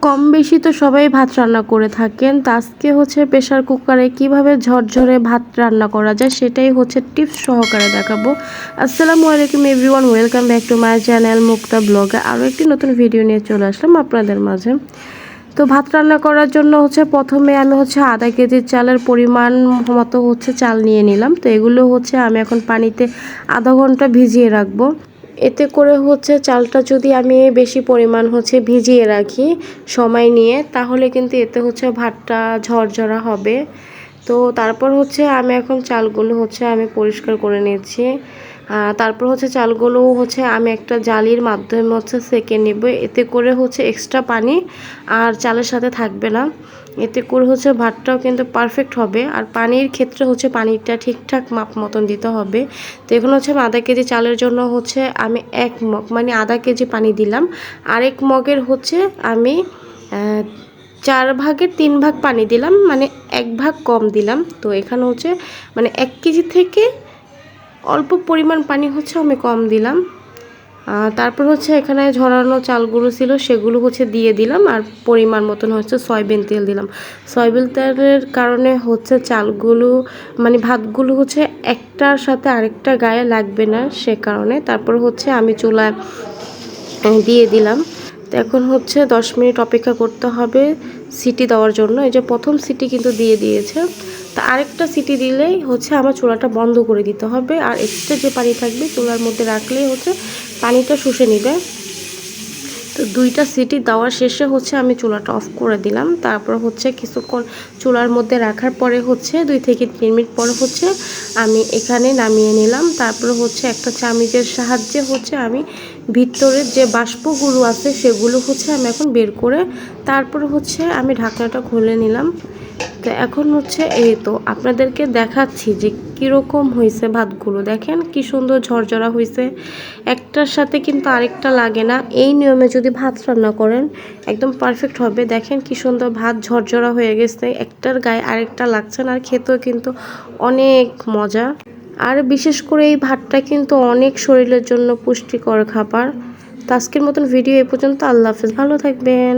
কম বেশি তো সবাই ভাত রান্না করে থাকেন। তো আজকে হচ্ছে প্রেশার কুকারে কিভাবে ঝরঝরে ভাত রান্না করা যায় সেটাই হচ্ছে টিপস সহকারে দেখাবো। আসসালামু আলাইকুম everyone, welcome back to my channel Mukta ব্লগে। আরও একটি নতুন ভিডিও নিয়ে চলে আসলাম আপনাদের মাঝে। তো ভাত রান্না করার জন্য হচ্ছে প্রথমে আমি হচ্ছে আধা কেজি চালের পরিমাণ মতো হচ্ছে চাল নিয়ে নিলাম। তো এগুলো হচ্ছে আমি এখন পানিতে আধা ঘন্টা ভিজিয়ে রাখবো। এতে করে হচ্ছে চালটা যদি আমি বেশি পরিমাণ হচ্ছে ভিজিয়ে রাখি সময় নিয়ে, তাহলে কিন্তু এতে হচ্ছে ভাতটা ঝরঝরা হবে। তো তারপর হচ্ছে আমি এখন চালগুলো হচ্ছে আমি পরিষ্কার করে নিচ্ছি। তারপর হচ্ছে চালগুলো হচ্ছে আমি একটা জালির মাধ্যমে হচ্ছে সেঁকে নেব। এতে করে হচ্ছে এক্সট্রা পানি আর চালের সাথে থাকবে না। এতে করে হচ্ছে ভাতটাও কিন্তু পারফেক্ট হবে। আর পানির ক্ষেত্রে হচ্ছে পানিটা ঠিকঠাক মাপ মতন দিতে হবে। তো এখন হচ্ছে আধা কেজি চালের জন্য হচ্ছে আমি 1 মগ মানে আধা কেজি পানি দিলাম। আরেক মগের হচ্ছে আমি 4 ভাগের 3 ভাগ পানি দিলাম, মানে 1 ভাগ কম দিলাম। তো এখানে হচ্ছে মানে 1 কেজি থেকে অল্প পরিমাণ পানি হচ্ছে আমি কম দিলাম। তারপর হচ্ছে এখানে ঝরানো চালগুলো ছিল সেগুলো হচ্ছে দিয়ে দিলাম। আর পরিমাণ মতন হচ্ছে সয়াবিন তেল দিলাম। সয়াবিন তেলের কারণে হচ্ছে চালগুলো মানে ভাতগুলো হচ্ছে একটার সাথে আরেকটা গায়ে লাগবে না, সে কারণে। তারপর হচ্ছে আমি চুলায় দিয়ে দিলাম। তো এখন হচ্ছে 10 মিনিট অপেক্ষা করতে হবে সিটি দেওয়ার জন্য। এই যে প্রথম সিটি কিন্তু দিয়ে দিয়েছে। তা আরেকটা সিটি দিলেই হচ্ছে আমার চুলাটা বন্ধ করে দিতে হবে। আর এক্সট্রা যে পানি থাকবে চুলার মধ্যে রাখলেই হচ্ছে পানিটা শুষে নেবে। তো 2টা সিটি দেওয়ার শেষে হচ্ছে আমি চুলাটা অফ করে দিলাম। তারপর হচ্ছে কিছুক্ষণ চুলার মধ্যে রাখার পরে হচ্ছে 2 থেকে 3 মিনিট পরে হচ্ছে আমি এখানে নামিয়ে নিলাম। তারপর হচ্ছে একটা চামচের সাহায্যে হচ্ছে আমি ভিতরের যে বাষ্পগুলো আছে সেগুলো হচ্ছে আমি এখন বের করে তারপর হচ্ছে আমি ঢাকনাটা খুলে নিলাম। তো এখন হচ্ছে এই তো আপনাদেরকে দেখাচ্ছি যে কীরকম হয়েছে ভাতগুলো। দেখেন কি সুন্দর ঝরঝরা হয়েছে, একটার সাথে কিন্তু আরেকটা লাগে না। এই নিয়মে যদি ভাত রান্না করেন একদম পারফেক্ট হবে। দেখেন কি সুন্দর ভাত ঝরঝরা হয়ে গেছে, একটার গায়ে আরেকটা লাগছে না। আর খেতেও কিন্তু অনেক মজা। আর বিশেষ করে এই ভাতটা কিন্তু অনেক শরীরের জন্য পুষ্টিকর খাবার। তো আজকের মতন ভিডিও এই পর্যন্ত। আল্লাহ হাফেজ, ভালো থাকবেন।